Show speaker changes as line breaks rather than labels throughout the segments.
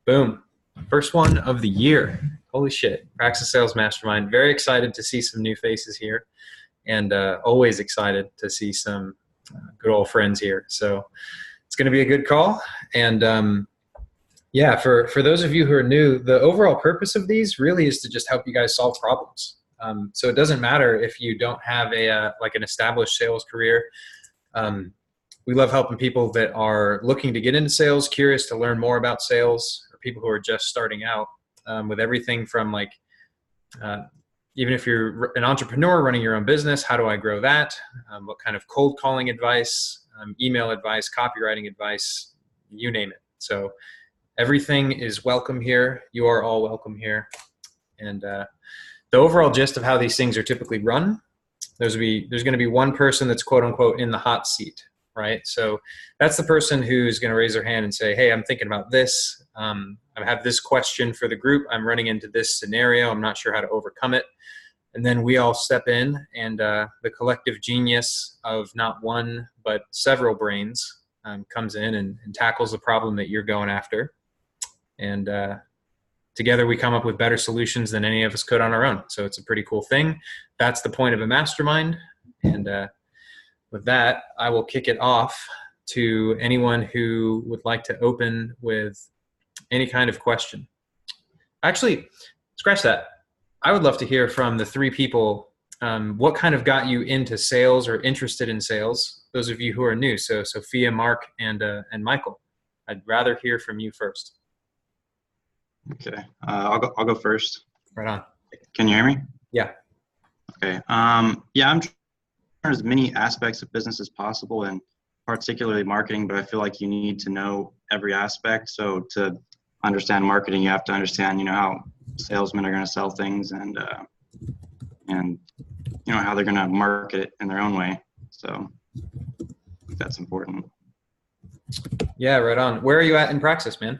Boom. First one of the year. Holy shit. Praxis Sales Mastermind. Very excited to see some new faces here, and always excited to see some good old friends here. So it's going to be a good call. And yeah, for those of you who are new, the overall purpose of these really is to just help you guys solve problems. So it doesn't matter if you don't have like an established sales career. We love helping people that are looking to get into sales, curious to learn more about sales, or people who are just starting out, with everything from like, even if you're an entrepreneur running your own business, how do I grow that? What kind of cold calling advice, email advice, copywriting advice, you name it. So everything is welcome here. You are all welcome here. And the overall gist of how these things are typically run, there's going to be one person that's quote unquote in the hot seat, right? So that's the person who's going to raise their hand and say, hey, I'm thinking about this. I have this question for the group. I'm running into this scenario. I'm not sure how to overcome it. And then we all step in, and the collective genius of not one, but several brains comes in and tackles the problem that you're going after. And together we come up with better solutions than any of us could on our own. So it's a pretty cool thing. That's the point of a mastermind. And with that, I will kick it off to anyone who would like to open with any kind of question. Actually, scratch that. I would love to hear from the three people, what kind of got you into sales or interested in sales, those of you who are new. So Sophia, Mark, and Michael. I'd rather hear from you first.
Okay, I'll go first.
Right on.
Can you hear me?
Yeah.
Okay. Yeah, I'm trying as many aspects of business as possible, and particularly marketing, but I feel like you need to know every aspect. So to understand marketing, you have to understand, how salesmen are going to sell things, and how they're going to market it in their own way. So that's important.
Yeah, right on. Where are you at in Praxis, man?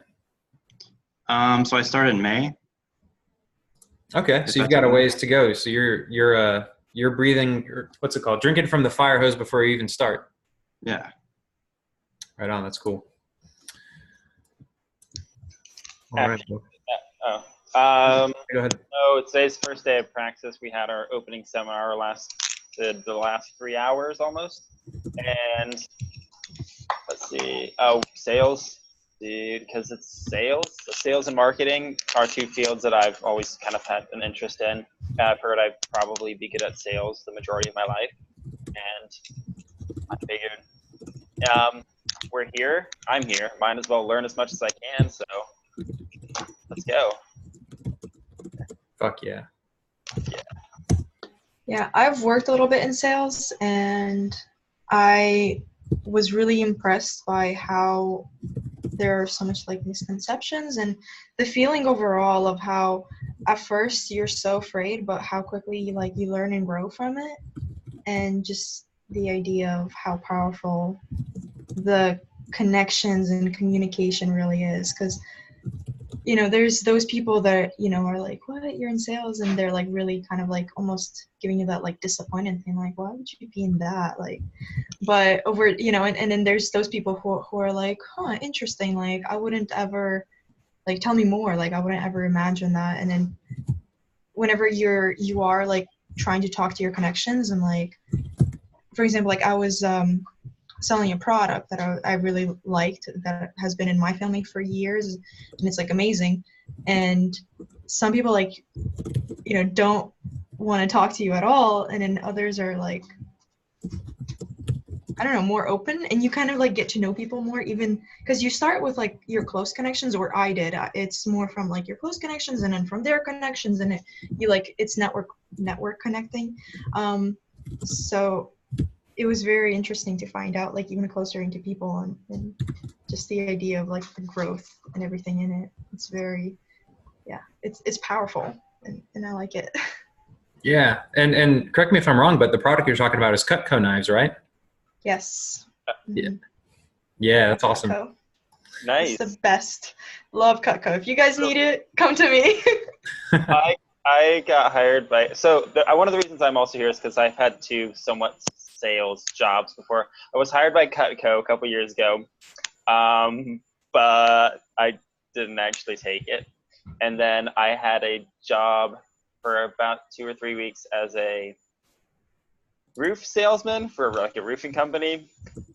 So I started in May.
Okay, so you've got a ways to go. So you're breathing, what's it called? Drinking from the fire hose before you even start.
Yeah.
Right on. That's cool.
All
right.
Go ahead. So today's the first day of Praxis. We had our opening seminar the last 3 hours almost. And let's see. Oh, sales. Because it's sales and marketing are two fields that I've always kind of had an interest in. I've heard I'd probably be good at sales the majority of my life, and I figured we're here. I'm here. Might as well learn as much as I can. So let's go.
Fuck yeah.
Yeah, I've worked a little bit in sales, and I was really impressed by how there are so much like misconceptions and the feeling overall of how at first you're so afraid, but how quickly you learn and grow from it, and just the idea of how powerful the connections and communication really is. Because there's those people that are like, what, you're in sales, and they're like really kind of like almost giving you that like disappointed thing, like, why would you be in that, like, but over and then there's those people who are like, huh, interesting, like I wouldn't ever, like, tell me more, like I wouldn't ever imagine that. And then whenever you are like trying to talk to your connections, and like, for example, like I was selling a product that I really liked, that has been in my family for years, and it's like amazing, and some people like don't want to talk to you at all, and then others are like, I don't know, more open, and you kind of like get to know people more, even because you start with like your close connections, or I did. It's more from like your close connections, and then from their connections, and it's network connecting. So it was very interesting to find out, like, even closer into people, and just the idea of like the growth and everything in it. It's very, it's powerful, and I like it.
Yeah, and correct me if I'm wrong, but the product you're talking about is CutCo knives, right?
Yes.
Yeah. Yeah, that's awesome.
CutCo.
Nice.
It's the best. Love CutCo. If you guys need it, come to me.
I got hired by, one of the reasons I'm also here is because I've had two somewhat sales jobs before. I was hired by CutCo a couple years ago, but I didn't actually take it. And then I had a job for about 2 or 3 weeks as a roof salesman for like a roofing company.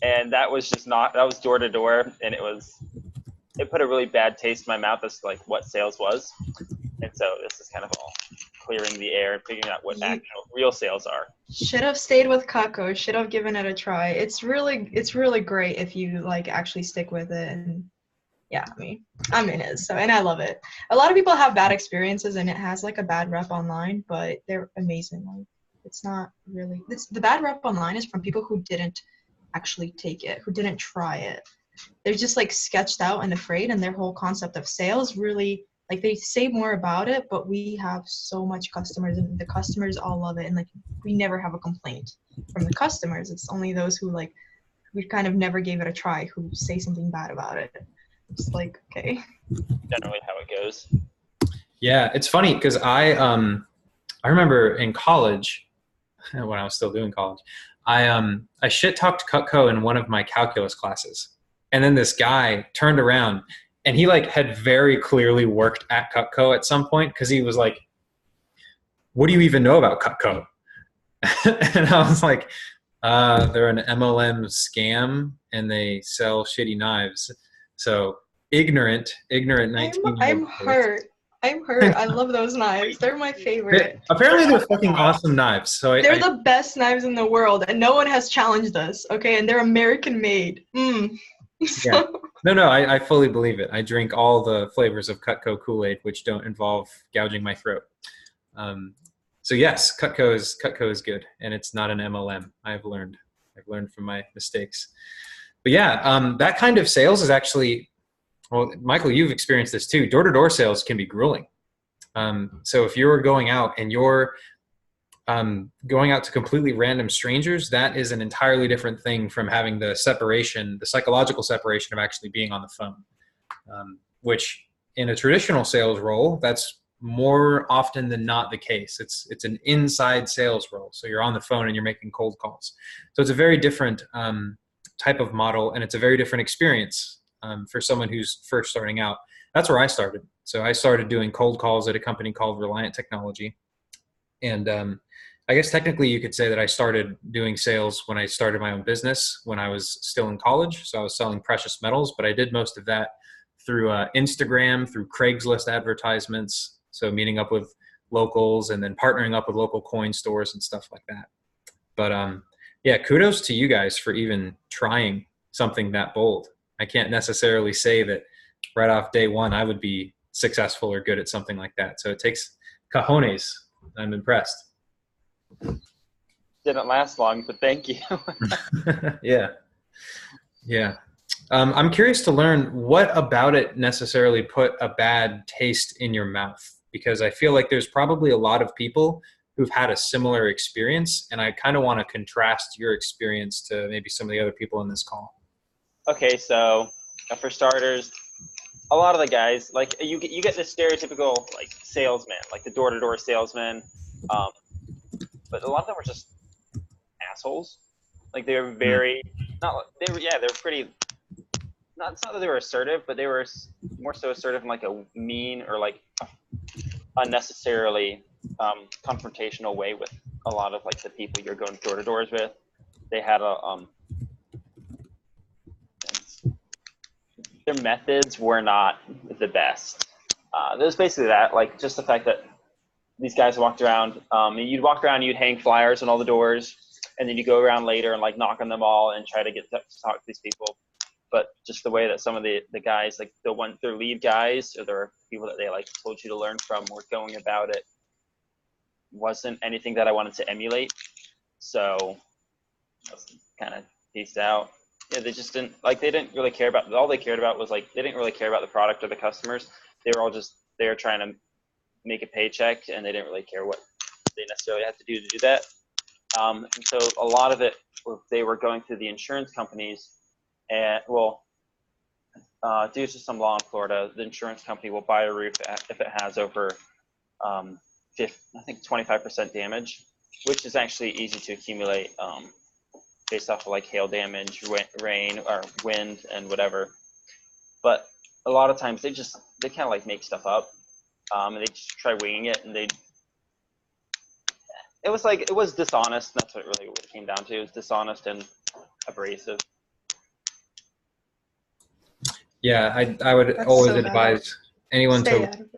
And that was that was door to door. And it put a really bad taste in my mouth as to like what sales was. And so this is kind of all clearing the air and figuring out what actual real sales are.
Should have stayed with CutCo. Should have given it a try. It's really great if you like actually stick with it. And yeah, I mean, I'm in it, and I love it. A lot of people have bad experiences, and it has like a bad rep online, but they're amazing. Like, it's not really. The bad rep online is from people who didn't actually take it, who didn't try it. They're just like sketched out and afraid, and their whole concept of sales really. Like, they say more about it, but we have so much customers, and the customers all love it. And like, we never have a complaint from the customers. It's only those who like, we kind of never gave it a try, who say something bad about it. It's like, okay.
Generally how it goes.
Yeah, it's funny because I remember in college, when I was still doing college, I shit talked CutCo in one of my calculus classes, and then this guy turned around. And he like had very clearly worked at CutCo at some point, because he was like, "What do you even know about CutCo?" And I was like, "They're an MLM scam, and they sell shitty knives." So ignorant 19.
I'm hurt. I love those knives. They're my favorite.
Apparently, they're fucking awesome knives. So
they're the best knives in the world, and no one has challenged us. Okay, and they're American made.
Yeah. No, I fully believe it. I drink all the flavors of CutCo Kool-Aid, which don't involve gouging my throat. So yes, CutCo is good, and it's not an MLM. I've learned from my mistakes. But yeah, that kind of sales is actually, well, Michael, you've experienced this too. Door-to-door sales can be grueling. So if you're going out and you're going out to completely random strangers, that is an entirely different thing from having the psychological separation of actually being on the phone, which in a traditional sales role, that's more often than not the case. It's an inside sales role. So you're on the phone and you're making cold calls. So it's a very different type of model, and it's a very different experience for someone who's first starting out. That's where I started. So I started doing cold calls at a company called Reliant Technology. And I guess technically you could say that I started doing sales when I started my own business when I was still in college. So I was selling precious metals, but I did most of that through Instagram, through Craigslist advertisements. So meeting up with locals and then partnering up with local coin stores and stuff like that. But yeah, kudos to you guys for even trying something that bold. I can't necessarily say that right off day one I would be successful or good at something like that. So it takes cojones. I'm impressed.
Didn't last long, but thank you.
Yeah. I'm curious to learn what about it necessarily put a bad taste in your mouth, because I feel like there's probably a lot of people who've had a similar experience, and I kind of want to contrast your experience to maybe some of the other people in this call.
Okay, so for starters, a lot of the guys, like you get the stereotypical like salesman, like the door-to-door salesman, but a lot of them were just assholes. Like they were very they were pretty. It's not that they were assertive, but they were more so assertive in like a mean or like unnecessarily confrontational way with a lot of like the people you're going door to doors with. They had their methods were not the best. It was basically that, like just the fact that these guys walked around, you'd walk around, you'd hang flyers on all the doors, and then you go around later and like knock on them all and try to get to talk to these people. But just the way that some of the guys, like their lead guys or their people that they like told you to learn from were going about it wasn't anything that I wanted to emulate. So I was kind of peaced out. Yeah, they didn't really care about, all they cared about was like, they didn't really care about the product or the customers. They were trying to make a paycheck, and they didn't really care what they necessarily had to do that. And so a lot of it, they were going through the insurance companies, and due to some law in Florida, the insurance company will buy a roof if it has over, I think 25% damage, which is actually easy to accumulate based off of like hail damage, rain or wind and whatever. But a lot of times they kind of like make stuff up, and they just try winging it, and it was dishonest. That's what it came down to. It was dishonest and abrasive.
Yeah, I would
That's
always
so bad.
advise anyone
Stay
to
out of it.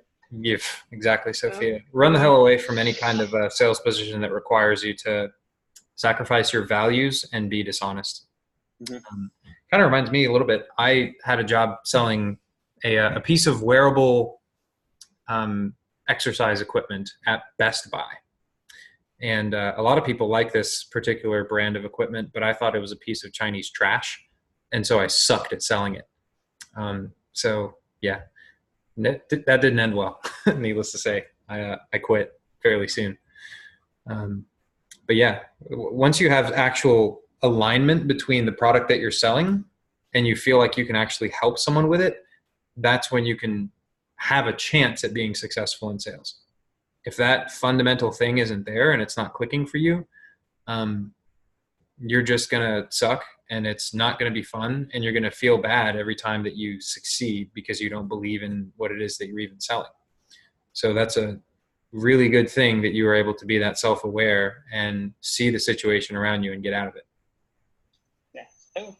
give exactly, Sophia. Run the hell away from any kind of a sales position that requires you to sacrifice your values and be dishonest.
Mm-hmm.
Kind of reminds me a little bit. I had a job selling a piece of wearable exercise equipment at Best Buy. And a lot of people like this particular brand of equipment, but I thought it was a piece of Chinese trash. And so I sucked at selling it. So yeah, that didn't end well. Needless to say, I quit fairly soon. But yeah, once you have actual alignment between the product that you're selling and you feel like you can actually help someone with it, that's when you can have a chance at being successful in sales. If that fundamental thing isn't there and it's not clicking for you, you're just going to suck and it's not going to be fun. And you're going to feel bad every time that you succeed because you don't believe in what it is that you're even selling. So that's a really good thing that you were able to be that self-aware and see the situation around you and get out of it.
Yeah.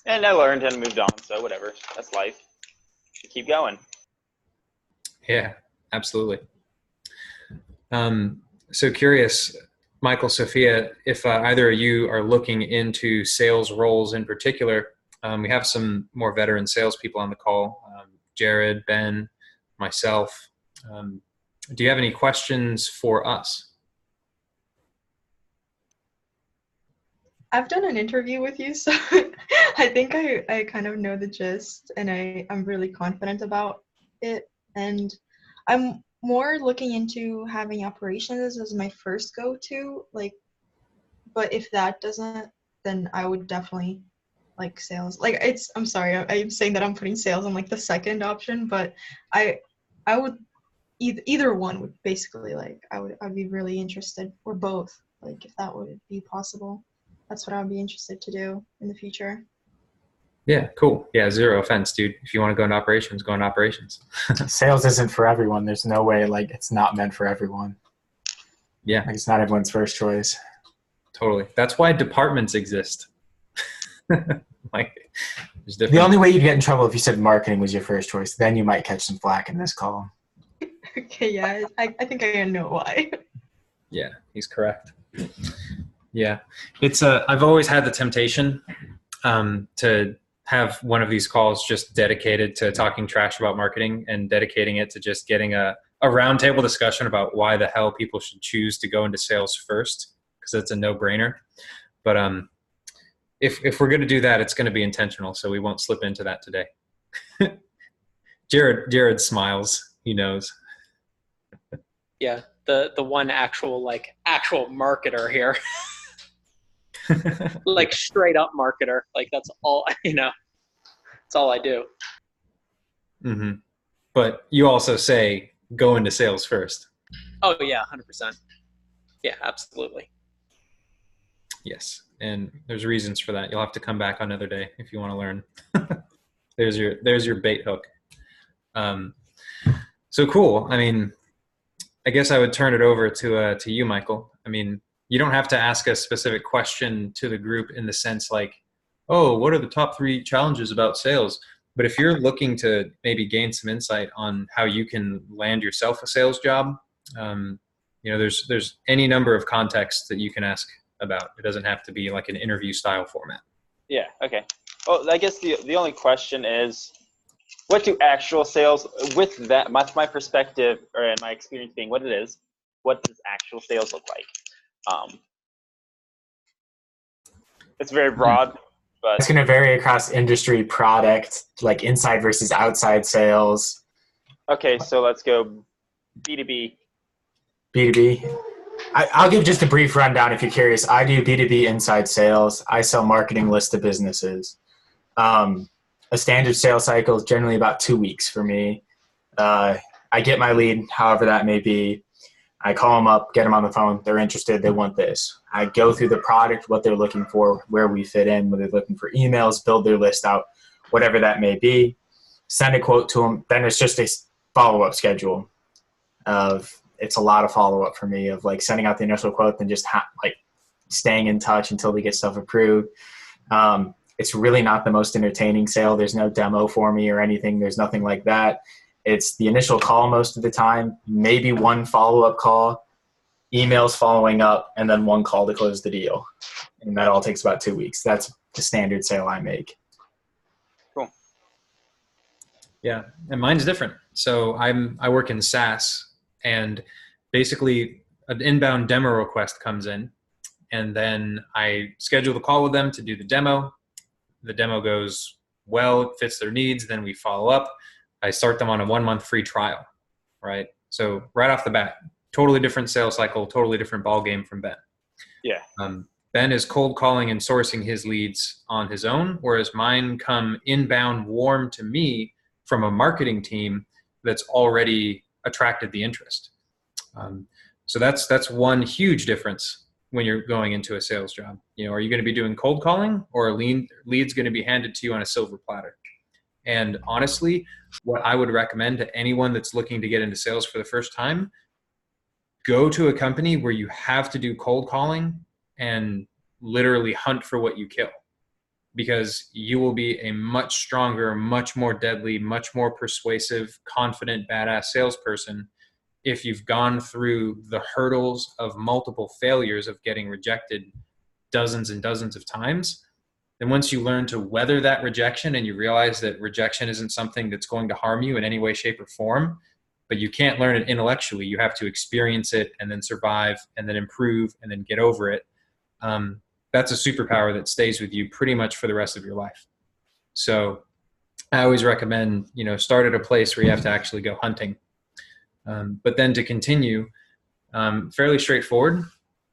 And I learned and moved on. So whatever, that's life. You keep going.
Yeah, absolutely. So curious, Michael, Sophia, if either of you are looking into sales roles in particular, we have some more veteran salespeople on the call, Jared, Ben, myself. Do you have any questions for us?
I've done an interview with you, so I think I kind of know the gist, and I'm really confident about it. And I'm more looking into having operations as my first go-to, but if that doesn't, then I would definitely like sales. I'm sorry, I'm saying that I'm putting sales on like the second option, but I would either one would basically I'd be really interested, or both, if that would be possible. That's what I would be interested to do in the future.
Yeah, cool. Yeah, zero offense, dude. If you want to go into operations, go into operations.
Sales isn't for everyone. There's no way it's not meant for everyone.
Yeah.
It's not everyone's first choice.
Totally. That's why departments exist. There's different.
The only way you'd get in trouble if you said marketing was your first choice. Then you might catch some flack in this call.
Okay, yeah, I think I know why.
Yeah, he's correct. Yeah. It's I've always had the temptation to have one of these calls just dedicated to talking trash about marketing and dedicating it to just getting a roundtable discussion about why the hell people should choose to go into sales first, because it's a no-brainer. But if we're going to do that, it's going to be intentional, so we won't slip into that today. Jared smiles. He knows.
Yeah, the one actual marketer here. Straight up marketer. That's all, that's all I do.
Mm-hmm. But you also say go into sales first.
Oh yeah, 100%. Yeah, absolutely.
Yes. And there's reasons for that. You'll have to come back another day if you want to learn. There's your bait hook. So cool. I mean, I guess I would turn it over to you, Michael. I mean, you don't have to ask a specific question to the group in the sense oh, what are the top 3 challenges about sales? But if you're looking to maybe gain some insight on how you can land yourself a sales job, there's any number of contexts that you can ask about. It doesn't have to be like an interview style format.
Yeah. Okay. Well, I guess the only question is, what do actual sales, with that, my perspective or my experience being what it is, what does actual sales look like? It's very broad, but
it's going to vary across industry, product, inside versus outside sales.
Okay, so let's go B2B.
B2B. I'll give just a brief rundown if you're curious. I do B2B inside sales. I sell marketing lists to businesses. A standard sales cycle is generally about 2 weeks for me. I get my lead, however that may be. I call them up, get them on the phone. They're interested. They want this. I go through the product, what they're looking for, where we fit in, whether they're looking for emails, build their list out, whatever that may be. send a quote to them. Then it's just a follow-up schedule of, it's a lot of follow-up for me of like sending out the initial quote, then just like staying in touch until we get stuff approved. It's really not the most entertaining sale. There's no demo for me or anything. There's nothing like that. It's the initial call most of the time, maybe one follow-up call, emails following up, and then one call to close the deal. And that all takes about 2 weeks. That's the standard sale I make.
Cool.
Yeah, and mine's different. So I work in SaaS, and basically an inbound demo request comes in, and then I schedule the call with them to do the demo. The demo goes well, it fits their needs, then we follow up. I start them on a 1-month free trial, right? So right off the bat, totally different sales cycle, totally different ball game from Ben.
Yeah.
Ben is cold calling and sourcing his leads on his own, whereas mine come inbound warm to me from a marketing team that's already attracted the interest. So that's one huge difference when you're going into a sales job. You know, are you going to be doing cold calling, or are leads going to be handed to you on a silver platter? And honestly, what I would recommend to anyone that's looking to get into sales for the first time, go to a company where you have to do cold calling and literally hunt for what you kill, because you will be a much stronger, much more deadly, much more persuasive, confident, badass salesperson if you've gone through the hurdles of multiple failures of getting rejected dozens and dozens of times. And once you learn to weather that rejection and you realize that rejection isn't something that's going to harm you in any way, shape, or form, but you can't learn it intellectually, you have to experience it and then survive and then improve and then get over it. That's a superpower that stays with you pretty much for the rest of your life. So I always recommend, start at a place where you have to actually go hunting. But then to continue, fairly straightforward.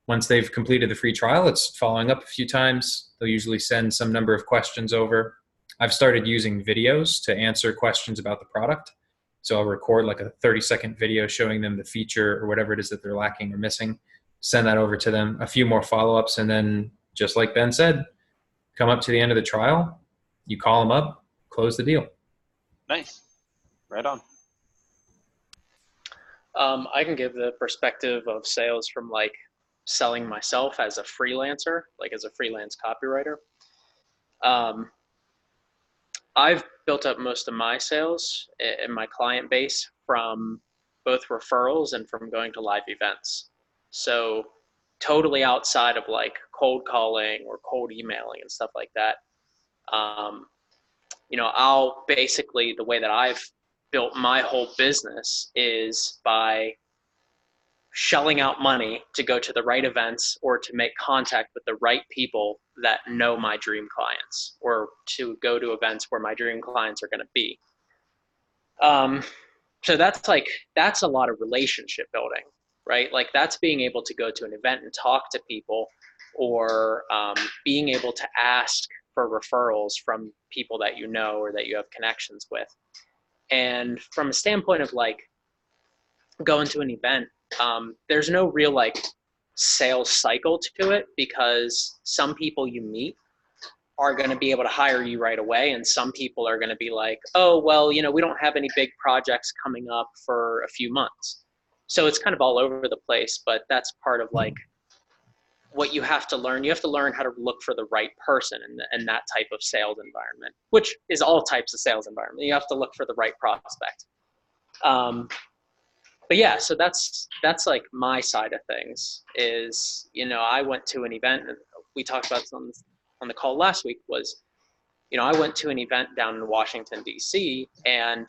Once they've completed the free trial, it's following up a few times. They'll usually send some number of questions over. I've started using videos to answer questions about the product. So I'll record like a 30-second video showing them the feature or whatever it is that they're lacking or missing, send that over to them, a few more follow-ups, and then just like Ben said, come up to the end of the trial, you call them up, close the deal.
Nice. Right on.
I can give the perspective of sales from like selling myself as a freelancer, like as a freelance copywriter. I've built up most of my sales in my client base from both referrals and from going to live events. So totally outside of like cold calling or cold emailing and stuff like that. I'll basically, the way that I've built my whole business is by shelling out money to go to the right events or to make contact with the right people that know my dream clients, or to go to events where my dream clients are going to be. So that's a lot of relationship building, right? Like that's being able to go to an event and talk to people, or being able to ask for referrals from people that you know or that you have connections with. And from a standpoint of like going to an event, there's no real like sales cycle to it, because some people you meet are going to be able to hire you right away, and some people are going to be like, oh, well, we don't have any big projects coming up for a few months. So it's kind of all over the place, but that's part of like what you have to learn. You have to learn how to look for the right person in that type of sales environment, which is all types of sales environment. You have to look for the right prospect. But yeah, so that's like my side of things is, I went to an event, and we talked about this on the call last week, was, I went to an event down in Washington, D.C., and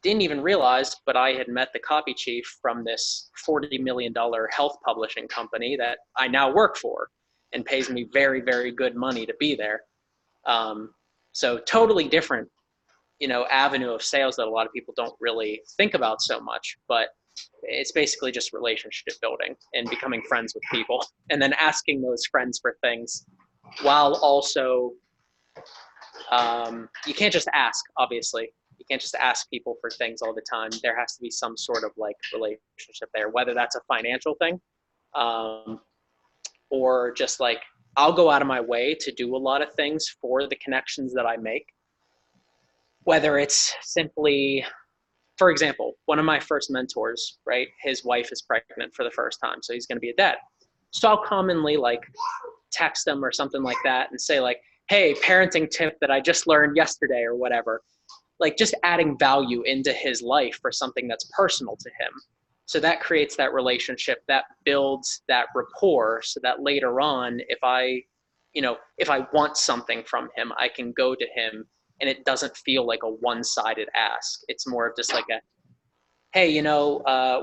didn't even realize, but I had met the copy chief from this $40 million health publishing company that I now work for and pays me very, very good money to be there. So totally different, avenue of sales that a lot of people don't really think about so much, but it's basically just relationship building and becoming friends with people, and then asking those friends for things, while also, you can't just ask, obviously. You can't just ask people for things all the time. There has to be some sort of like relationship there, whether that's a financial thing, or just like, I'll go out of my way to do a lot of things for the connections that I make. whether it's simply, for example, one of my first mentors, right? His wife is pregnant for the first time, so he's going to be a dad. So I'll commonly like text him or something like that and say like, hey, parenting tip that I just learned yesterday or whatever. Like just adding value into his life for something that's personal to him. So that creates that relationship, that builds that rapport, so that later on, if I want something from him, I can go to him and it doesn't feel like a one-sided ask. It's more of just like a, hey,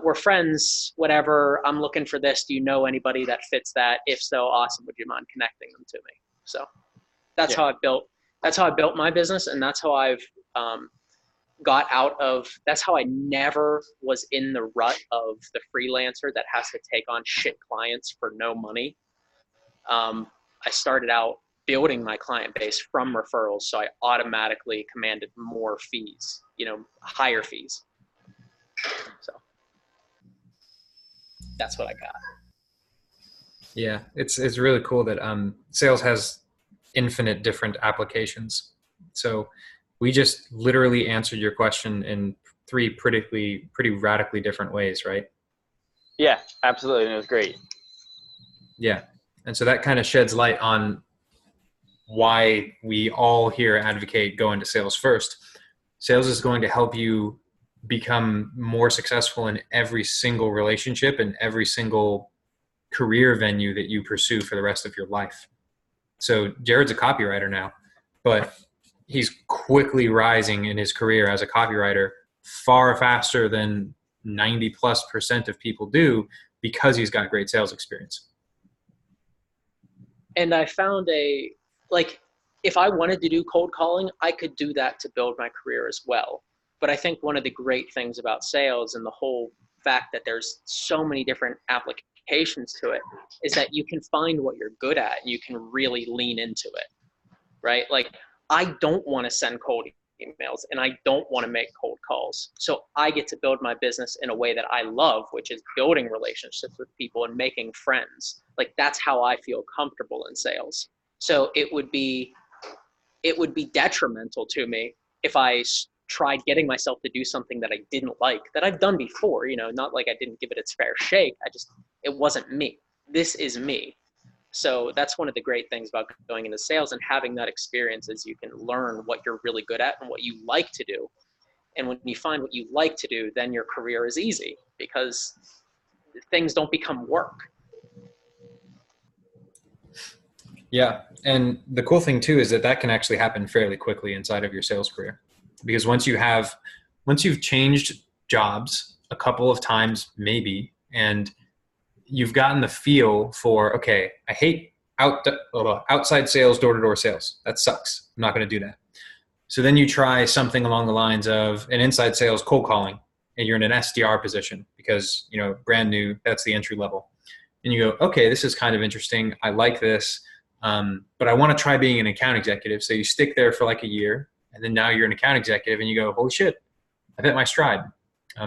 we're friends, whatever, I'm looking for this. Do you know anybody that fits that? If so, awesome. Would you mind connecting them to me? So that's how I built my business. And that's how I've that's how I never was in the rut of the freelancer that has to take on shit clients for no money. I started out building my client base from referrals, so I automatically commanded more fees, higher fees. So that's what I got.
Yeah, it's really cool that sales has infinite different applications. So we just literally answered your question in three pretty radically different ways, right?
Yeah, absolutely. And it was great.
Yeah. And so that kind of sheds light on why we all here advocate going to sales first. Sales is going to help you become more successful in every single relationship and every single career venue that you pursue for the rest of your life. So Jared's a copywriter now, but he's quickly rising in his career as a copywriter far faster than 90+% of people do because he's got great sales experience.
And I found if I wanted to do cold calling, I could do that to build my career as well. But I think one of the great things about sales and the whole fact that there's so many different applications to it is that you can find what you're good at and you can really lean into it, right? Like I don't want to send cold emails and I don't want to make cold calls. So I get to build my business in a way that I love, which is building relationships with people and making friends. Like that's how I feel comfortable in sales. So it would be detrimental to me if I tried getting myself to do something that I didn't like, that I've done before, not like I didn't give it its fair shake. It wasn't me. This is me. So that's one of the great things about going into sales and having that experience is you can learn what you're really good at and what you like to do. And when you find what you like to do, then your career is easy because things don't become work.
Yeah. And the cool thing too is that can actually happen fairly quickly inside of your sales career. Because once you've changed jobs a couple of times, maybe, and you've gotten the feel for, okay, I hate outside sales, door-to-door sales. That sucks. I'm not going to do that. So then you try something along the lines of an inside sales cold calling, and you're in an SDR position because, brand new, that's the entry level. And you go, okay, this is kind of interesting. I like this. But I want to try being an account executive. So you stick there for like a year, and then now you're an account executive and you go, holy shit, I've hit my stride.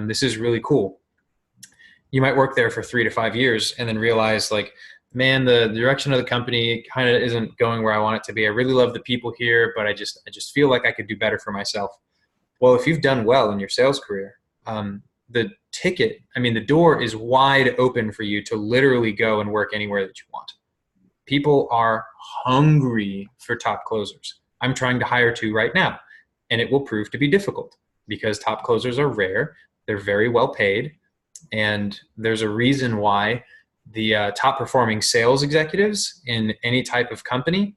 This is really cool. You might work there for 3 to 5 years and then realize like, man, the direction of the company kind of isn't going where I want it to be. I really love the people here, but I just feel like I could do better for myself. Well, if you've done well in your sales career, the door is wide open for you to literally go and work anywhere that you want. People are hungry for top closers. I'm trying to hire 2 right now, and it will prove to be difficult because top closers are rare. They're very well paid, and there's a reason why the top performing sales executives in any type of company,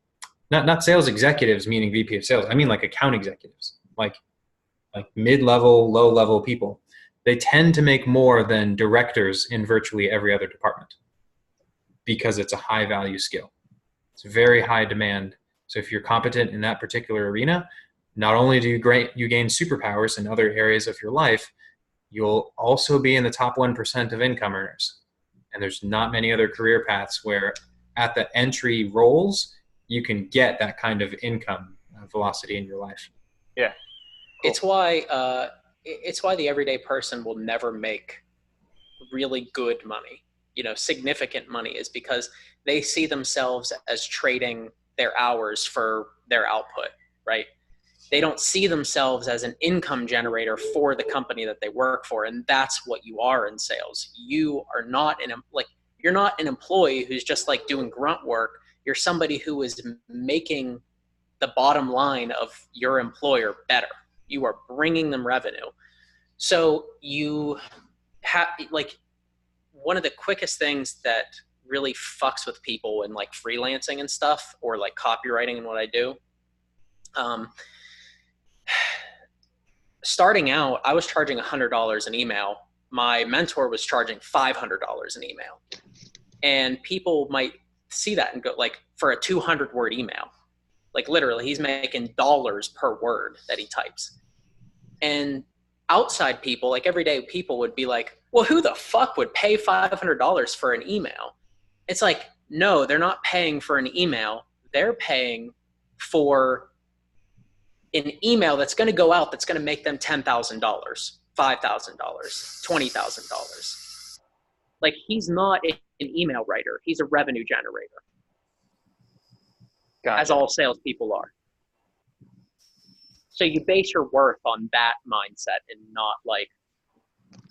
not sales executives meaning VP of sales, I mean like account executives, like mid-level, low-level people. They tend to make more than directors in virtually every other department because it's a high value skill. It's very high demand. So if you're competent in that particular arena, not only do you gain superpowers in other areas of your life, you'll also be in the top 1% of income earners. And there's not many other career paths where at the entry roles, you can get that kind of income velocity in your life.
Yeah. Cool.
It's why the everyday person will never make really good money, significant money, is because they see themselves as trading their hours for their output, right? They don't see themselves as an income generator for the company that they work for. And that's what you are in sales. You are not you're not an employee who's just like doing grunt work. You're somebody who is making the bottom line of your employer better. You are bringing them revenue. So you have like one of the quickest things that really fucks with people in like freelancing and stuff, or like copywriting and what I do. Starting out, I was charging $100 an email. My mentor was charging $500 an email. And people might see that and go like, for a 200-word email, like literally he's making dollars per word that he types. And outside people, like everyday people would be like, well, who the fuck would pay $500 for an email? It's like, no, they're not paying for an email. They're paying for an email that's going to go out that's going to make them $10,000, $5,000, $20,000. Like, he's not an email writer. He's a revenue generator. Gotcha. As all salespeople are. So you base your worth on that mindset and not like.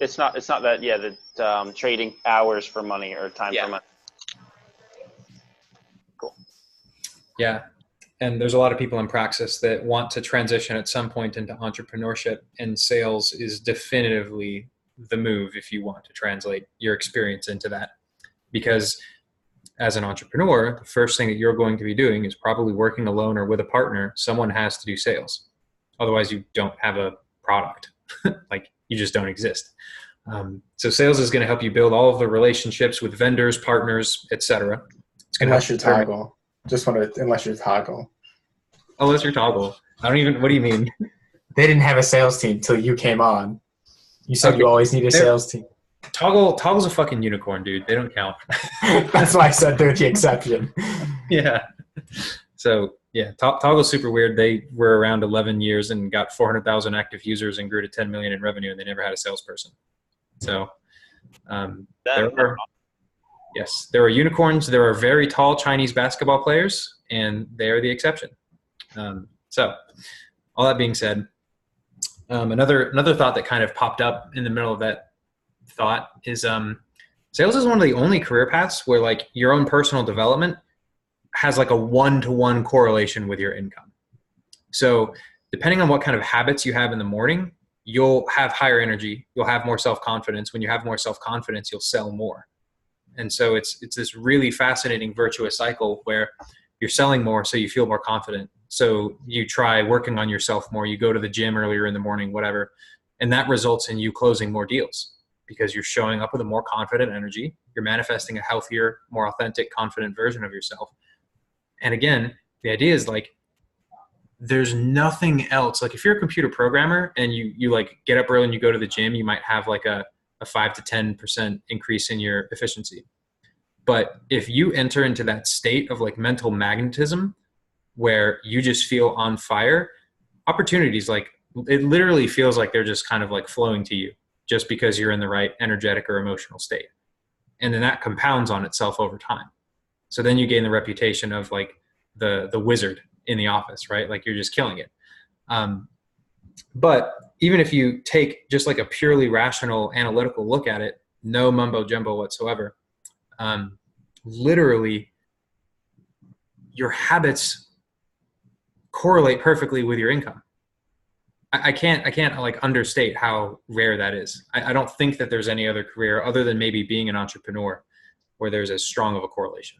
It's not that, that trading hours for money or time for money. Cool.
Yeah. And there's a lot of people in Praxis that want to transition at some point into entrepreneurship, and sales is definitively the move if you want to translate your experience into that. Because as an entrepreneur, the first thing that you're going to be doing is probably working alone or with a partner. Someone has to do sales. Otherwise, you don't have a product. Like, you just don't exist. So sales is going to help you build all of the relationships with vendors, partners, etc.
Unless you're Toggle. Unless you're Toggle.
Unless you're Toggle. What do you mean?
They didn't have a sales team till you came on. You said you always need a sales team.
Toggle's a fucking unicorn, dude. They don't count.
That's why I said they're the exception.
Yeah. So yeah, Toggle's super weird. They were around 11 years and got 400,000 active users and grew to 10 million in revenue, and they never had a salesperson. So there are unicorns. There are very tall Chinese basketball players, and they are the exception. So all that being said, another thought that kind of popped up in the middle of that thought is sales is one of the only career paths where like your own personal development has like a 1-to-1 correlation with your income. So depending on what kind of habits you have in the morning, you'll have higher energy. You'll have more self-confidence. When you have more self-confidence, you'll sell more. And so it's this really fascinating virtuous cycle where you're selling more, so you feel more confident. So you try working on yourself more. You go to the gym earlier in the morning, whatever. And that results in you closing more deals because you're showing up with a more confident energy. You're manifesting a healthier, more authentic, confident version of yourself. And again, the idea is like, there's nothing else. Like if you're a computer programmer and you like get up early and you go to the gym, you might have like a 5 to 10% increase in your efficiency. But if you enter into that state of like mental magnetism where you just feel on fire, opportunities, like it literally feels like they're just kind of like flowing to you just because you're in the right energetic or emotional state. And then that compounds on itself over time. So then you gain the reputation of like the wizard in the office, right? Like you're just killing it. But even if you take just like a purely rational, analytical look at it, no mumbo jumbo whatsoever, literally your habits correlate perfectly with your income. I can't like understate how rare that is. I don't think that there's any other career other than maybe being an entrepreneur where there's as strong of a correlation.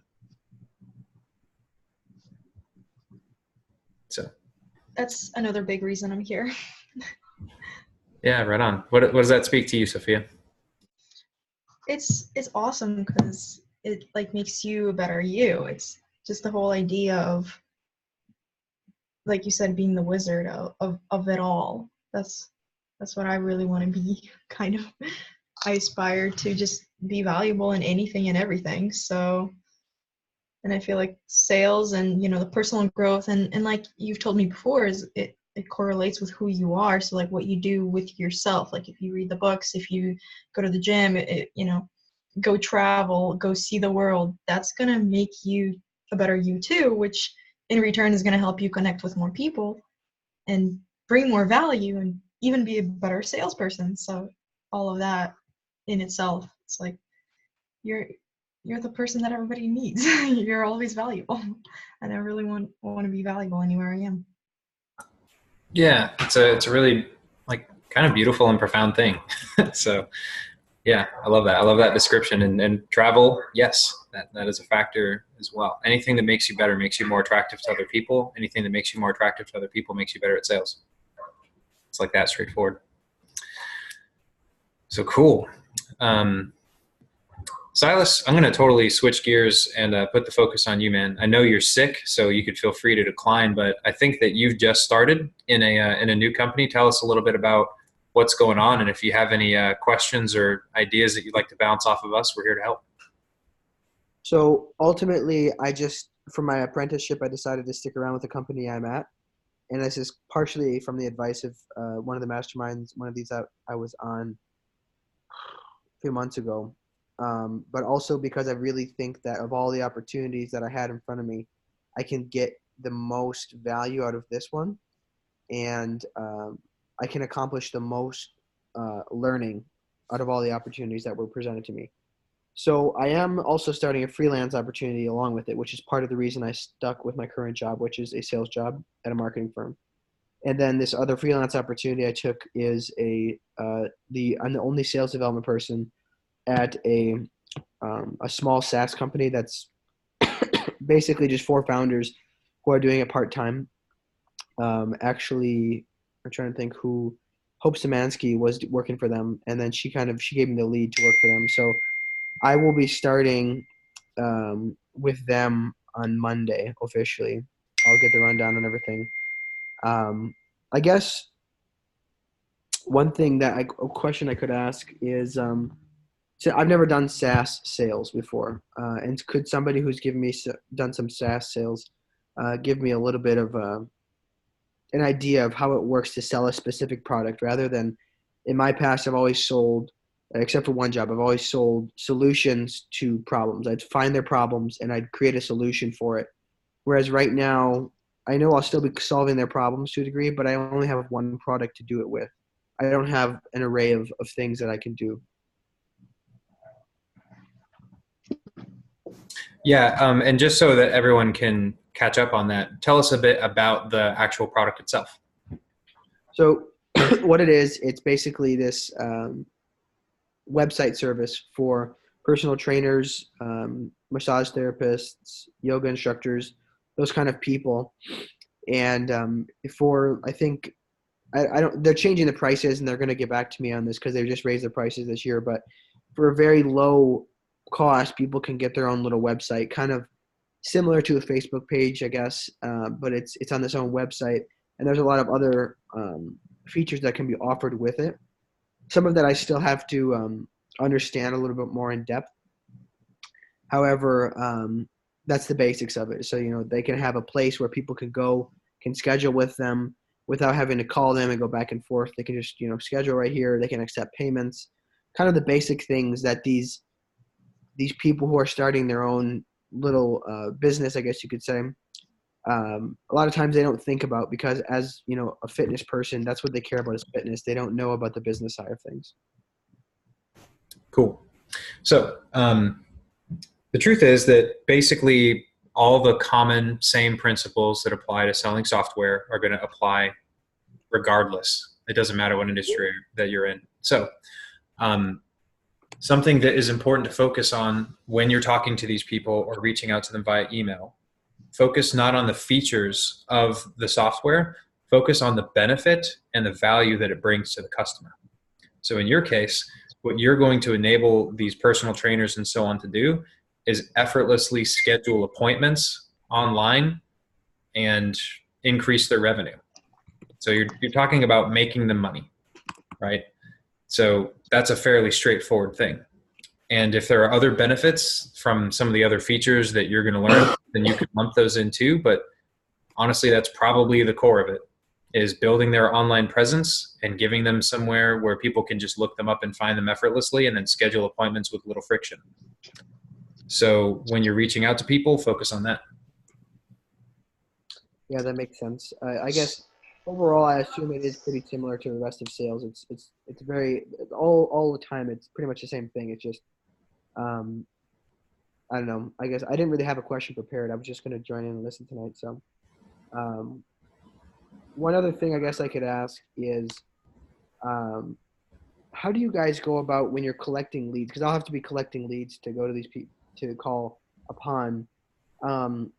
So
that's another big reason I'm here.
Yeah, right on. What does that speak to you, Sophia?
It's awesome because it like makes you a better you. It's just the whole idea of, like you said, being the wizard of it all. That's what I really want to be. Kind of, I aspire to just be valuable in anything and everything. So, and I feel like sales and the personal growth and like you've told me before is it correlates with who you are. So like what you do with yourself, like if you read the books, if you go to the gym, go travel, go see the world, that's going to make you a better you too, which in return is going to help you connect with more people. and bring more value and even be a better salesperson. So all of that in itself, it's like you're the person that everybody needs. You're always valuable, and I really want to be valuable anywhere I am.
Yeah, it's a really like kind of beautiful and profound thing. So yeah, I love that. I love that description. And travel, yes, that is a factor as well. Anything that makes you better makes you more attractive to other people. Anything that makes you more attractive to other people makes you better at sales. It's like that straightforward. So cool. Silas, I'm going to totally switch gears and put the focus on you, man. I know you're sick, so you could feel free to decline, but I think that you've just started in a new company. Tell us a little bit about what's going on, and if you have any questions or ideas that you'd like to bounce off of us, we're here to help.
So ultimately, for my apprenticeship, I decided to stick around with the company I'm at. And this is partially from the advice of one of the masterminds, one of these I was on a few months ago. But also because I really think that of all the opportunities that I had in front of me, I can get the most value out of this one. And I can accomplish the most learning out of all the opportunities that were presented to me. So I am also starting a freelance opportunity along with it, which is part of the reason I stuck with my current job, which is a sales job at a marketing firm. And then this other freelance opportunity I took is I'm the only sales development person at a small SaaS company that's basically just 4 founders who are doing it part-time. Actually, I'm trying to think who. Hope Szymanski was working for them, and then she gave me the lead to work for them. So I will be starting with them on Monday officially. I'll get the rundown on everything. I guess one thing a question I could ask is, so I've never done SaaS sales before, and could somebody who's done some SaaS sales give me a little bit of an idea of how it works to sell a specific product, rather than in my past I've always sold, except for one job, I've always sold solutions to problems. I'd find their problems and I'd create a solution for it. Whereas right now, I know I'll still be solving their problems to a degree, but I only have one product to do it with. I don't have an array of things that I can do.
Yeah, and just so that everyone can catch up on that, tell us a bit about the actual product itself.
So what it is, it's basically this website service for personal trainers, massage therapists, yoga instructors, those kind of people. And I think they're changing the prices, and they're going to get back to me on this because they just raised their prices this year. But for a very low cost, people can get their own little website, kind of similar to a Facebook page, I guess, but it's on its own website. And there's a lot of other features that can be offered with it. Some of that I still have to understand a little bit more in depth. However, that's the basics of it. So, they can have a place where people can schedule with them without having to call them and go back and forth. They can just, schedule right here. They can accept payments, kind of the basic things that these people who are starting their own little business, I guess you could say, a lot of times they don't think about, because as a fitness person, that's what they care about is fitness. They don't know about the business side of things.
Cool. So the truth is that basically all the common same principles that apply to selling software are going to apply regardless. It doesn't matter what industry that you're in. So something that is important to focus on when you're talking to these people or reaching out to them via email, focus not on the features of the software, focus on the benefit and the value that it brings to the customer. So in your case, what you're going to enable these personal trainers and so on to do is effortlessly schedule appointments online and increase their revenue. So you're talking about making them money, right? So that's a fairly straightforward thing. And if there are other benefits from some of the other features that you're going to learn, then you could lump those in too. But honestly, that's probably the core of it, is building their online presence and giving them somewhere where people can just look them up and find them effortlessly, and then schedule appointments with little friction. So when you're reaching out to people, focus on that.
Yeah, that makes sense. I guess overall, I assume it is pretty similar to the rest of sales. It's very all the time. It's pretty much the same thing. It's just I don't know. I guess I didn't really have a question prepared. I was just going to join in and listen tonight. So one other thing I guess I could ask is how do you guys go about when you're collecting leads? Because I'll have to be collecting leads to go to these people to call upon. Do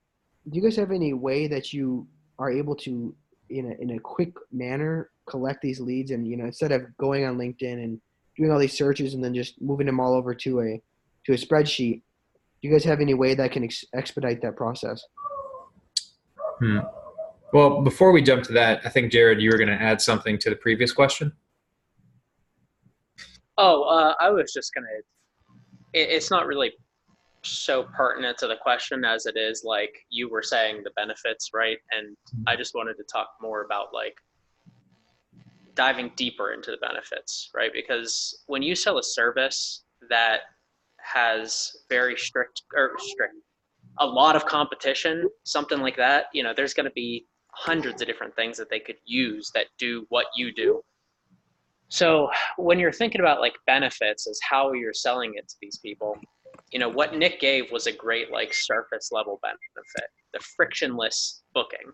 you guys have any way that you are able to, in a quick manner, collect these leads and, instead of going on LinkedIn and doing all these searches and then just moving them all over to a spreadsheet, do you guys have any way that can expedite that process?
Well, before we jump to that, I think, Jared, you were going to add something to the previous question.
I was just going to, it's not really so pertinent to the question as it is like you were saying the benefits, right? And I just wanted to talk more about like diving deeper into the benefits, right? Because when you sell a service that has very a lot of competition, something like that, there's going to be hundreds of different things that they could use that do what you do. So when you're thinking about like benefits as how you're selling it to these people, what Nick gave was a great like surface level benefit, the frictionless booking.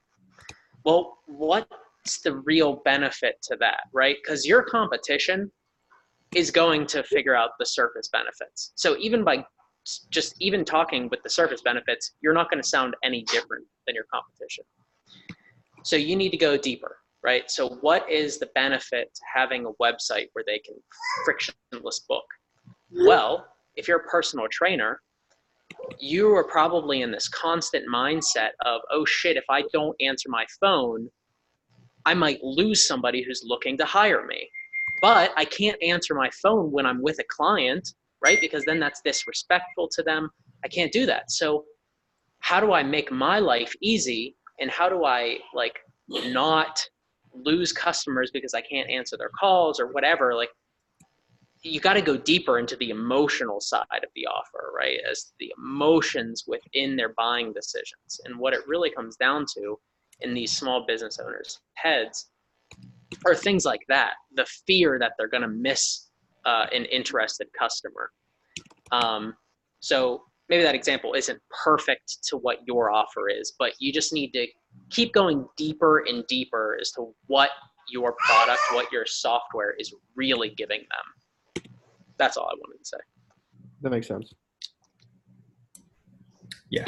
Well, what's the real benefit to that, right? Because your competition is going to figure out the surface benefits. So even by just even talking with the surface benefits, you're not going to sound any different than your competition. So you need to go deeper, right? So what is the benefit to having a website where they can frictionless book? Well, if you're a personal trainer, you are probably in this constant mindset of, oh shit, if I don't answer my phone, I might lose somebody who's looking to hire me. But I can't answer my phone when I'm with a client, right? Because then that's disrespectful to them. I can't do that. So how do I make my life easy? And how do I like not lose customers because I can't answer their calls or whatever? Like, you got to go deeper into the emotional side of the offer, right? As the emotions within their buying decisions. And what it really comes down to in these small business owners' heads are things like that. The fear that they're going to miss an interested customer. So maybe that example isn't perfect to what your offer is, but you just need to keep going deeper and deeper as to what your product, what your software is really giving them. That's all I wanted to say.
That makes sense.
Yeah.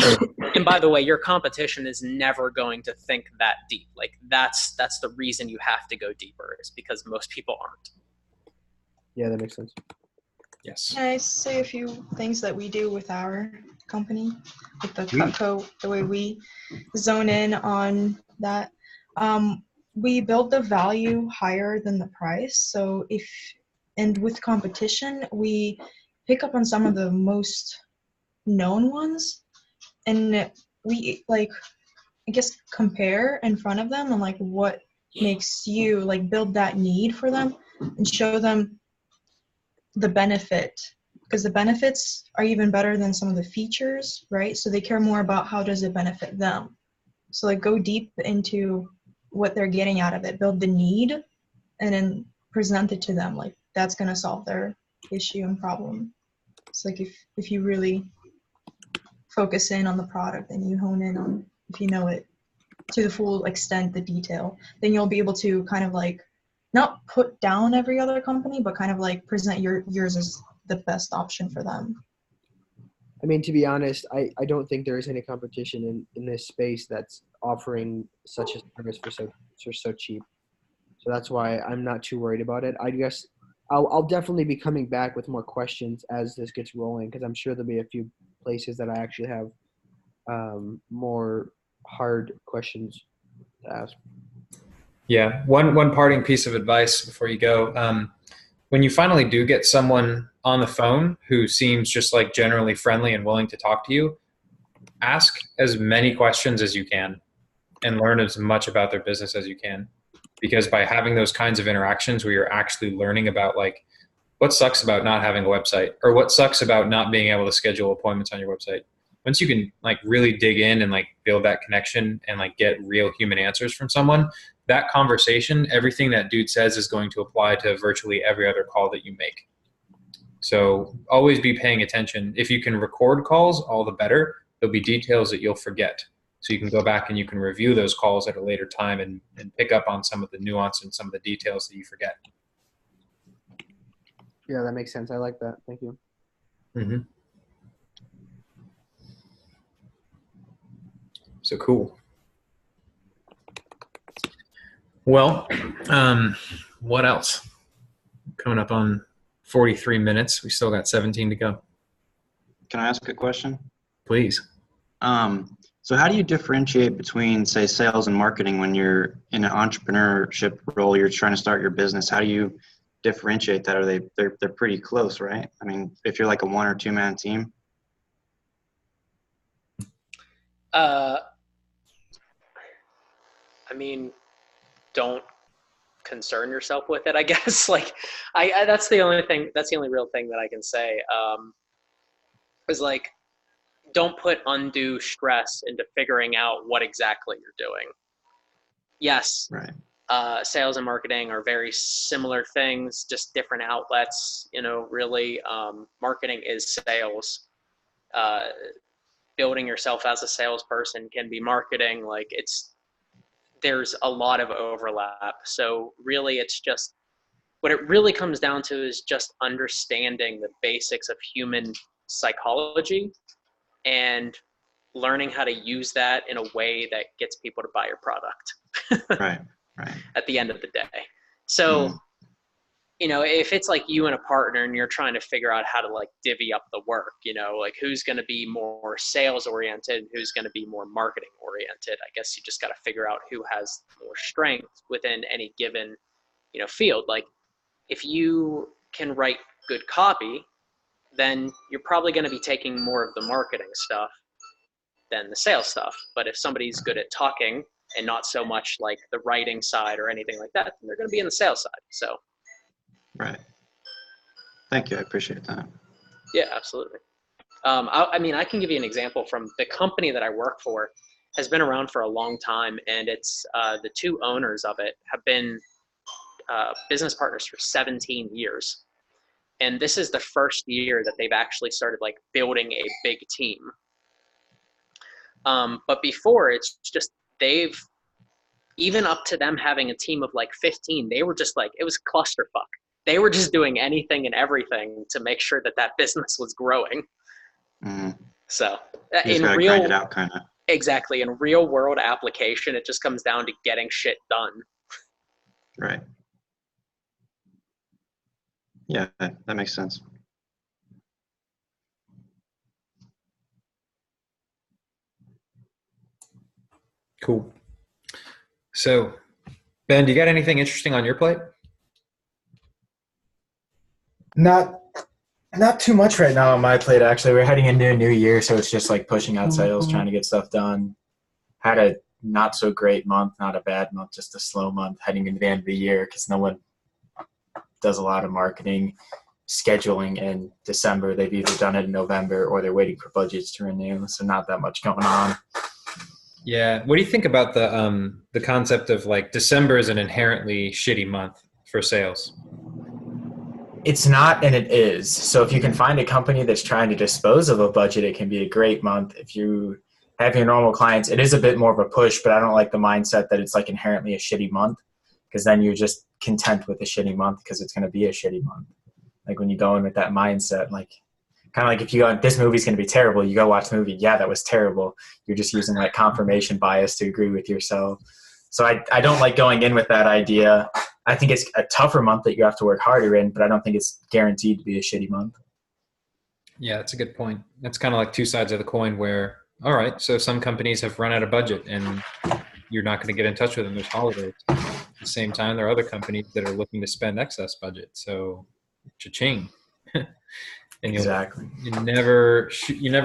And by the way, your competition is never going to think that deep. Like that's the reason you have to go deeper, is because most people aren't.
Yeah, that makes sense.
Yes.
Can I say a few things that we do with our company, with the CutCo, the way we zone in on that? We build the value higher than the price. So and with competition, we pick up on some of the most known ones, and we like, I guess, compare in front of them and like what makes you like build that need for them and show them the benefit, because the benefits are even better than some of the features, right? So they care more about how does it benefit them. So like go deep into what they're getting out of it, build the need, and then present it to them. Like that's going to solve their issue and problem. It's like if you really focus in on the product and you hone in on, if you know it to the full extent, the detail, then you'll be able to kind of like not put down every other company, but kind of like present yours as the best option for them.
I mean, to be honest, I don't think there is any competition in this space that's offering such a service for so cheap. So that's why I'm not too worried about it. I guess I'll definitely be coming back with more questions as this gets rolling, because I'm sure there'll be a few places that I actually have more hard questions to ask.
Yeah. One parting piece of advice before you go. When you finally do get someone on the phone who seems just like generally friendly and willing to talk to you, ask as many questions as you can and learn as much about their business as you can. Because by having those kinds of interactions where you're actually learning about like what sucks about not having a website, or what sucks about not being able to schedule appointments on your website, once you can like really dig in and like build that connection and like get real human answers from someone, that conversation, everything that dude says is going to apply to virtually every other call that you make. So always be paying attention. If you can record calls, all the better. There'll be details that you'll forget. So you can go back and you can review those calls at a later time and pick up on some of the nuance and some of the details that you forget.
Yeah, that makes sense. I like that. Thank you.
Mm-hmm. So cool. Well, what else? Coming up on 43 minutes. We still got 17 to go.
Can I ask a question?
Please.
So how do you differentiate between, say, sales and marketing when you're in an entrepreneurship role, you're trying to start your business? How do you differentiate that? Are they're pretty close, right? I mean, if you're like a 1 or 2 man team.
I mean, don't concern yourself with it, I guess. Like, I that's the only real thing that I can say. Is like, don't put undue stress into figuring out what exactly you're doing. Yes,
right.
Sales and marketing are very similar things, just different outlets. Really, marketing is sales. Building yourself as a salesperson can be marketing. Like, there's a lot of overlap. So really, it's just, what it really comes down to is just understanding the basics of human psychology and learning how to use that in a way that gets people to buy your product.
Right.
At the end of the day. So, if it's like you and a partner and you're trying to figure out how to like divvy up the work, like who's going to be more sales oriented, who's going to be more marketing oriented, I guess you just got to figure out who has more strength within any given, field. Like, if you can write good copy, then you're probably going to be taking more of the marketing stuff than the sales stuff. But if somebody's good at talking and not so much like the writing side or anything like that, then they're going to be in the sales side. So.
Right. Thank you. I appreciate that.
Yeah, absolutely. I can give you an example from the company that I work for. Has been around for a long time, and it's the two owners of it have been business partners for 17 years. And this is the first year that they've actually started like building a big team. But before, it's just even up to them having a team of like 15, they were just like, it was clusterfuck. They were just doing anything and everything to make sure that business was growing.
Mm-hmm.
So
you just gotta grind it out, kind of.
Exactly. In real world application, it just comes down to getting shit done.
Right. Yeah, that makes sense.
Cool. So, Ben, do you got anything interesting on your plate?
Not too much right now on my plate, actually. We're heading into a new year, so it's just like pushing out sales, trying to get stuff done. Had a not so great month, not a bad month, just a slow month heading into the end of the year because no one does a lot of marketing scheduling in December. They've either done it in November or they're waiting for budgets to renew, so not that much going on.
Yeah. What do you think about the concept of like December is an inherently shitty month for sales?
It's not, and it is. So if you can find a company that's trying to dispose of a budget, it can be a great month. If you have your normal clients, it is a bit more of a push, but I don't like the mindset that it's like inherently a shitty month, because then you're just content with a shitty month because it's going to be a shitty month. Like when you go in with that mindset, like kind of like if you go, this movie's going to be terrible, you go watch the movie, yeah, that was terrible. You're just using like confirmation bias to agree with yourself. So I don't like going in with that idea. I think it's a tougher month that you have to work harder in, but I don't think it's guaranteed to be a shitty month.
Yeah, that's a good point. That's kind of like two sides of the coin where, all right, so some companies have run out of budget and you're not going to get in touch with them. There's holidays. At the same time, there are other companies that are looking to spend excess budget. So cha-ching. And
exactly.
You never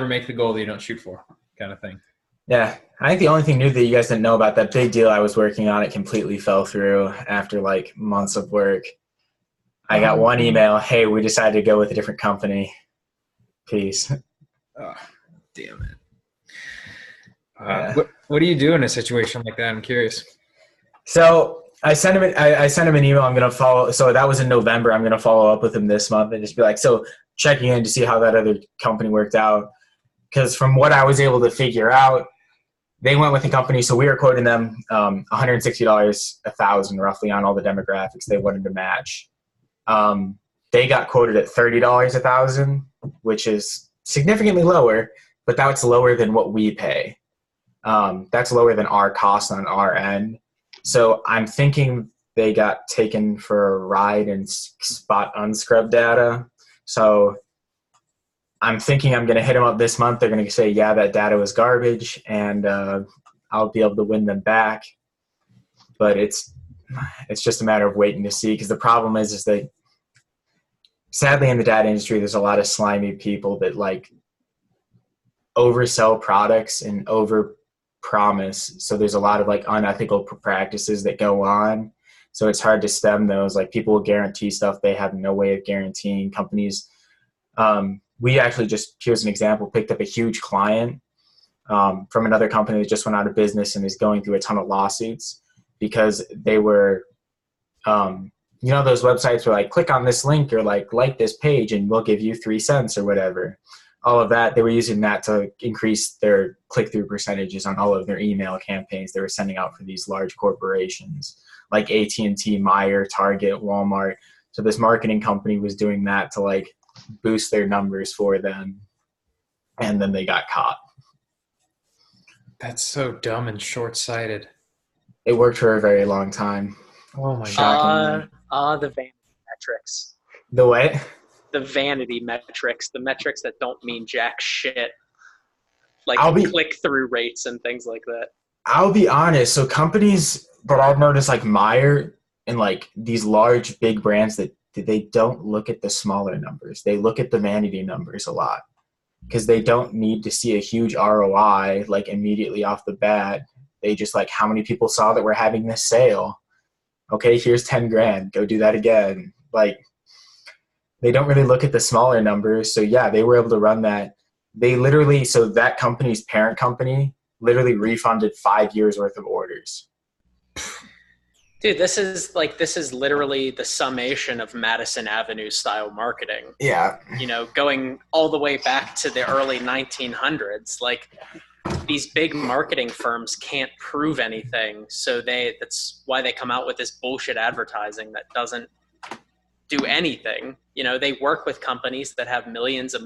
make the goal that you don't shoot for, kind of thing.
Yeah. I think the only thing new that you guys didn't know about that big deal I was working on, it completely fell through after like months of work. I got one email, hey, we decided to go with a different company. Peace.
Oh, damn it.
Yeah.
What do you do in a situation like that? I'm curious.
So I sent him. I sent him an email. I'm gonna follow. So that was in November. I'm gonna follow up with him this month and just be like, so checking in to see how that other company worked out. Because from what I was able to figure out, they went with the company. So we were quoting them $160 a thousand roughly on all the demographics they wanted to match. They got quoted at $30 a thousand, which is significantly lower, but that's lower than what we pay. That's lower than our cost on our end. So I'm thinking they got taken for a ride and spot unscrubbed data. So I'm thinking I'm going to hit them up this month. They're going to say, yeah, that data was garbage, and I'll be able to win them back. But it's just a matter of waiting to see, because the problem is that sadly in the data industry, there's a lot of slimy people that like oversell products and over promise. So there's a lot of like unethical practices that go on. So it's hard to stem those. Like people will guarantee stuff they have no way of guaranteeing. Companies, we actually just, here's an example, picked up a huge client from another company that just went out of business and is going through a ton of lawsuits because they were, you know, those websites were like, click on this link or like this page and we'll give you 3 cents or whatever. All of that, they were using that to increase their click-through percentages on all of their email campaigns they were sending out for these large corporations like AT&T, Meyer, Target, Walmart. So this marketing company was doing that to like boost their numbers for them, and then they got caught.
That's so dumb and short-sighted.
It worked for a very long time.
Oh my God.
The vanity metrics.
The what?
The vanity metrics, the metrics that don't mean jack shit, like click-through rates and things like that.
I'll be honest. So companies that I've noticed, like Meyer and like these large, big brands, that they don't look at the smaller numbers. They look at the vanity numbers a lot because they don't need to see a huge ROI like immediately off the bat. They just like, how many people saw that we're having this sale? Okay, here's 10 grand. Go do that again. Like, they don't really look at the smaller numbers. So yeah, they were able to run that. They literally, so that company's parent company literally refunded 5 years worth of orders.
Dude, this is literally the summation of Madison Avenue style marketing.
Yeah.
You know, going all the way back to the early 1900s, like these big marketing firms can't prove anything. So that's why they come out with this bullshit advertising that doesn't do anything. You know, they work with companies that have millions of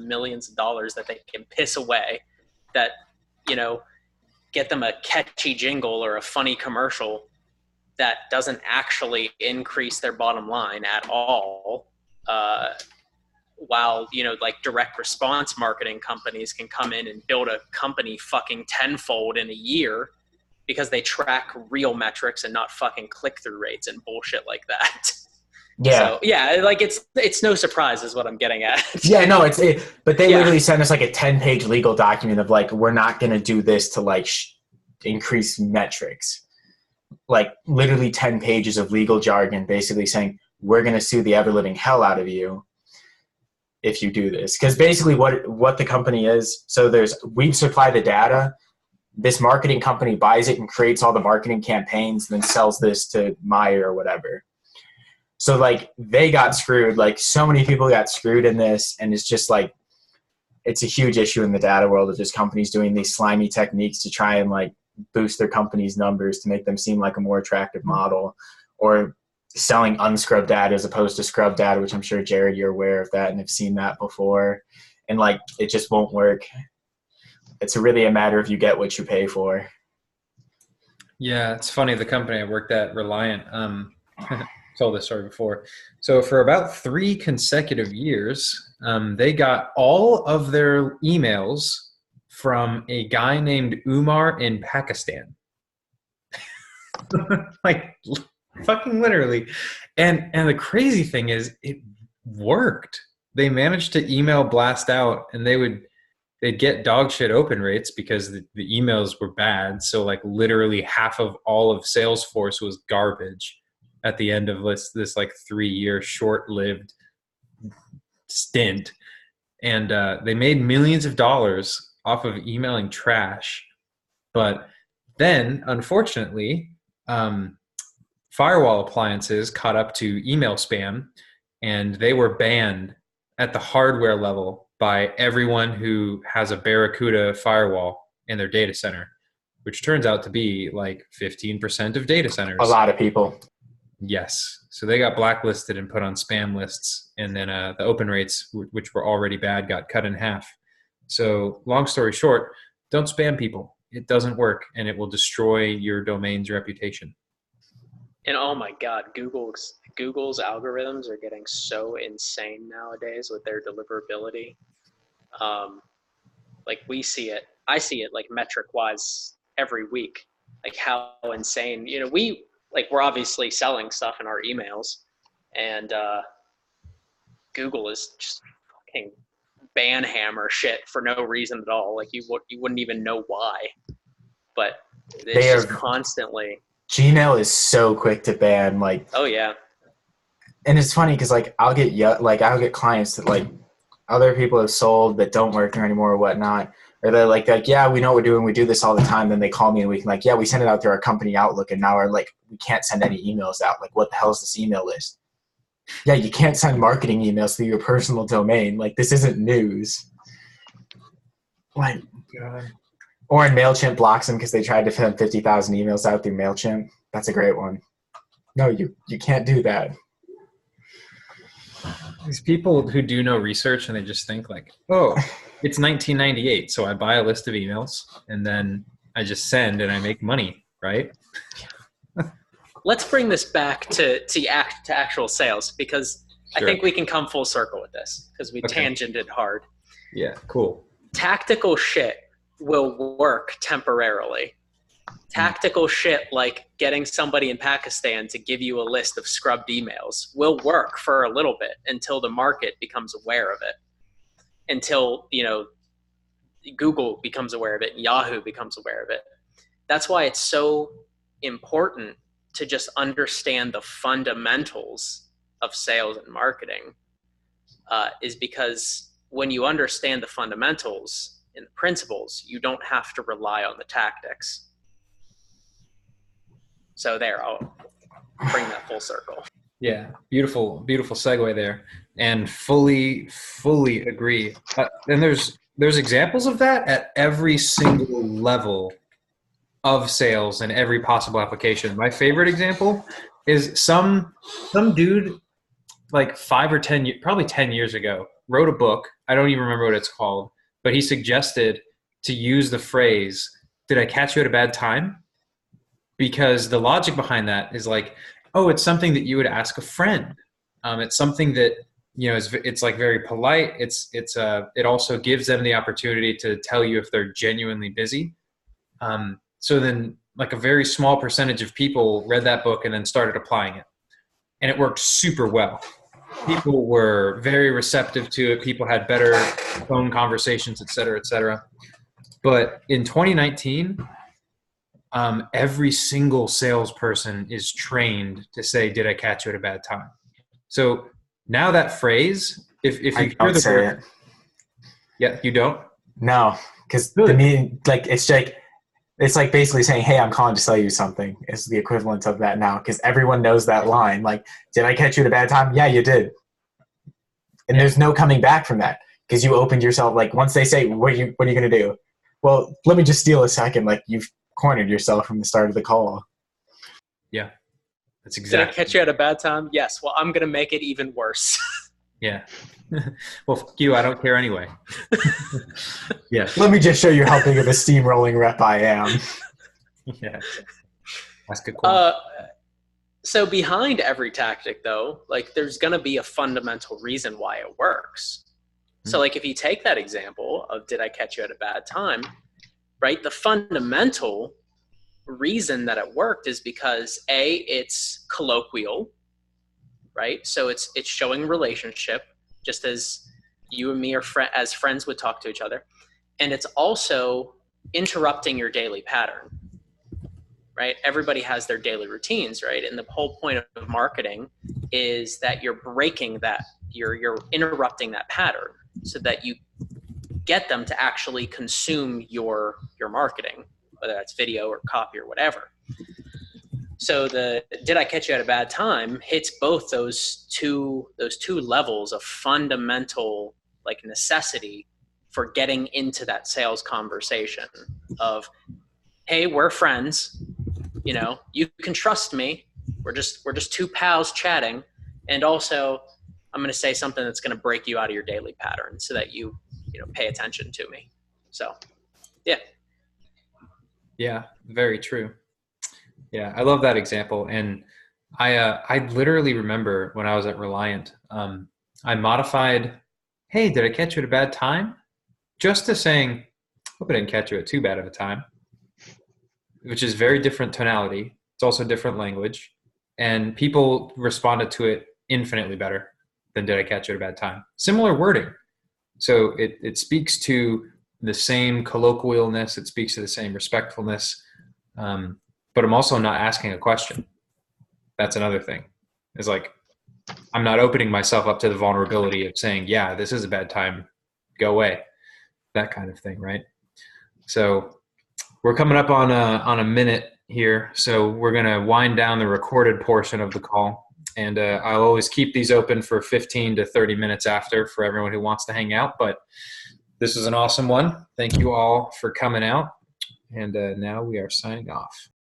dollars that they can piss away, that, you know, get them a catchy jingle or a funny commercial that doesn't actually increase their bottom line at all. While, you know, like direct response marketing companies can come in and build a company fucking tenfold in a year because they track real metrics and not fucking click-through rates and bullshit like that.
Yeah.
So yeah, like it's no surprise is what I'm getting at.
Yeah, no, but they literally sent us like a 10-page legal document of like, we're not going to do this to like increase metrics. Like literally 10 pages of legal jargon basically saying, we're going to sue the ever living hell out of you if you do this. Because basically what the company is, so we supply the data, this marketing company buys it and creates all the marketing campaigns and then sells this to Meyer or whatever. So like they got screwed, like so many people got screwed in this, and it's just like, it's a huge issue in the data world of just companies doing these slimy techniques to try and like boost their company's numbers to make them seem like a more attractive model, or selling unscrubbed data as opposed to scrubbed data, which I'm sure, Jared, you're aware of that and have seen that before. And like, it just won't work. It's really a matter of you get what you pay for.
Yeah, it's funny. The company I worked at, Reliant, told this story before. So for about 3 consecutive years, they got all of their emails from a guy named Umar in Pakistan. Like fucking literally. And the crazy thing is it worked. They managed to email blast out, and they'd get dog shit open rates because the emails were bad. So like literally half of all of Salesforce was garbage at the end of this like 3-year short-lived stint. And they made millions of dollars off of emailing trash. But then, unfortunately, firewall appliances caught up to email spam, and they were banned at the hardware level by everyone who has a Barracuda firewall in their data center, which turns out to be like 15% of data centers.
A lot of people.
Yes. So they got blacklisted and put on spam lists. And then the open rates, which were already bad, got cut in half. So long story short, don't spam people. It doesn't work, and it will destroy your domain's reputation.
And oh my God, Google's algorithms are getting so insane nowadays with their deliverability. Like we see it, I see it like metric wise every week, like how insane, you know, we're obviously selling stuff in our emails, and Google is just fucking ban hammer shit for no reason at all. Like you wouldn't even know why, but it's just constantly.
Gmail is so quick to ban, like.
Oh yeah.
And it's funny because like I'll get clients that like other people have sold that don't work there anymore or whatnot, or they're like yeah, we know what we're doing, we do this all the time. Then they call me and we can like, yeah, we send it out through our company Outlook, and now we can't send any emails out. Like, what the hell is this email list? Yeah, you can't send marketing emails through your personal domain. Like, this isn't news. Like, God. Or in MailChimp blocks them because they tried to send 50,000 emails out through MailChimp. That's a great one. No, you can't do that.
These people who do no research and they just think like, oh, it's 1998, so I buy a list of emails and then I just send and I make money, right?
Let's bring this back to actual sales, because sure. I think we can come full circle with this because we tangented hard.
Yeah, cool.
Tactical shit will work temporarily. Tactical shit like getting somebody in Pakistan to give you a list of scrubbed emails will work for a little bit until the market becomes aware of it, until, you know, Google becomes aware of it and Yahoo becomes aware of it. That's why it's so important to just understand the fundamentals of sales and marketing, is because when you understand the fundamentals and the principles, you don't have to rely on the tactics. So there, I'll bring that full circle.
Yeah, beautiful segue there, and fully agree. And there's examples of that at every single level of sales and every possible application. My favorite example is some dude like 5 or 10, probably 10 years ago, wrote a book. I don't even remember what it's called, but he suggested to use the phrase, "Did I catch you at a bad time?" Because the logic behind that is like, oh, it's something that you would ask a friend. It's something that, you know, it's like very polite. It also gives them the opportunity to tell you if they're genuinely busy. So then like a very small percentage of people read that book and then started applying it. And it worked super well. People were very receptive to it. People had better phone conversations, et cetera, et cetera. But in 2019, every single salesperson is trained to say, "Did I catch you at a bad time?" So now that phrase, if you hear the word, yeah, you don't?
No, because to me, like it's like basically saying, "Hey, I'm calling to sell you something." It's the equivalent of that now, because everyone knows that line. Like, "Did I catch you at a bad time?" Yeah, you did. And there's no coming back from that, because you opened yourself. Like once they say, what are you going to do? Well, let me just steal a second. Like you've cornered yourself from the start of the call.
Yeah, that's exactly.
Did I catch you at a bad time? Yes. Well, I'm going to make it even worse.
Yeah. Well, fuck you. I don't care anyway. Yeah.
Let me just show you how big of a steamrolling rep I am.
Yeah. That's good. Cool.
So behind every tactic, though, like there's going to be a fundamental reason why it works. So like if you take that example of "Did I catch you at a bad time?" right? The fundamental reason that it worked is because A, it's colloquial, right? So it's showing relationship, just as you and me are as friends would talk to each other. And it's also interrupting your daily pattern, right? Everybody has their daily routines, right? And the whole point of marketing is that you're breaking that, you're interrupting that pattern so that you get them to actually consume your marketing. whether that's video or copy or whatever. So the "did I catch you at a bad time" hits both those two levels of fundamental like necessity for getting into that sales conversation of, hey, we're friends, you know, you can trust me. We're just two pals chatting. And also I'm going to say something that's going to break you out of your daily pattern so that you pay attention to me. So, yeah.
Yeah, very true. Yeah, I love that example. And I literally remember when I was at Reliant, I modified, hey, did I catch you at a bad time? Just to saying, hope I didn't catch you at too bad of a time, which is very different tonality. It's also different language. And people responded to it infinitely better than did I catch you at a bad time. Similar wording. So it speaks to the same colloquialness. It speaks to the same respectfulness. But I'm also not asking a question. That's another thing. It's like, I'm not opening myself up to the vulnerability of saying, yeah, this is a bad time, go away. That kind of thing, right? So we're coming up on a minute here. So we're going to wind down the recorded portion of the call. And I'll always keep these open for 15 to 30 minutes after for everyone who wants to hang out. But this was an awesome one. Thank you all for coming out. And now we are signing off.